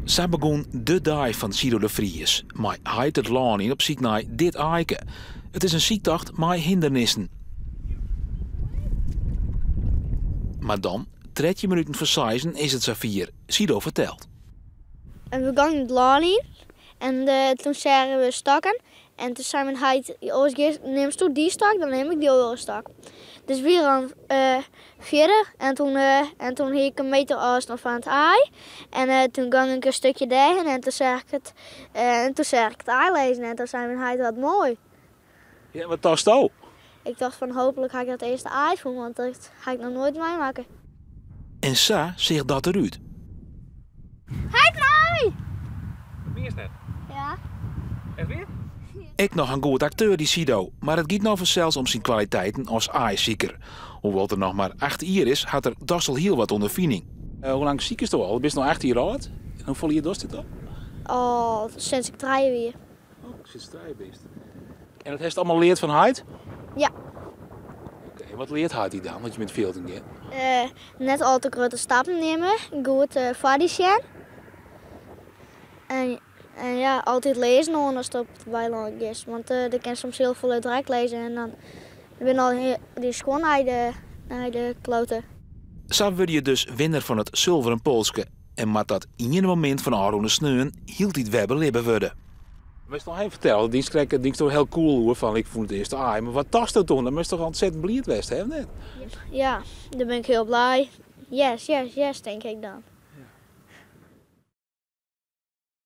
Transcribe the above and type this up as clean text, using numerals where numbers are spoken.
Zo begon de dag van Sido de Vries. Maar hij het laan in op zoek naar dit eiken. Het is een ziektocht met hindernissen. Maar dan, 30 minuten voor 6 is het zover. Sido vertelt. En we gingen het laan in. En toen zagen we stakken. En toen zei hij, neem je die stak, dan neem ik die andere stak. Dus we gaan verder. En toen hing ik een meter afstand van het ei. En toen ging ik een stukje daarheen. En toen zag ik het ei lezen. En toen zei hij, wat mooi. Ja, wat dacht je? Ik dacht van, hopelijk ga ik dat eerste ei voelen. Want dat ga ik nog nooit meemaken. En zo zegt dat eruit. Hij kraai! Wie is dat? Ja. En weer? Ik nog een goed acteur, die Sido, maar het gaat nou vanzelfs om zijn kwaliteiten als aaizieker. Hoewel er nog maar 8 jaar is, had er Dassel heel wat ondervinding. Hoe lang ziek is het al? Ben je nog 8 jaar oud? En hoe voel je dorst dit al? Oh, sinds ik draaien weer. Oh, sinds het rijbeest. En dat heeft het allemaal leerd van Heid? Ja. Oké, wat leert Heid hij dan? Want je bent veel te doen. Net al te grote stappen nemen, goed vaardig zijn. En ja, altijd lezen als het op het weiland is. Want er kan soms heel veel direct lezen en dan ben al die is gewoon naar de kloten. Zo word je dus winnaar van het zilveren polske. En met dat ene moment van Aron Sneun hield hij het webben libben worden. Wees nog even vertellen, die is toch heel cool hoor, van ik vond het eerste aai. Maar wat tast het toen? Dan moest toch ontzettend blijd wezen, hè? Net? Ja, daar ben ik heel blij. Yes, denk ik dan.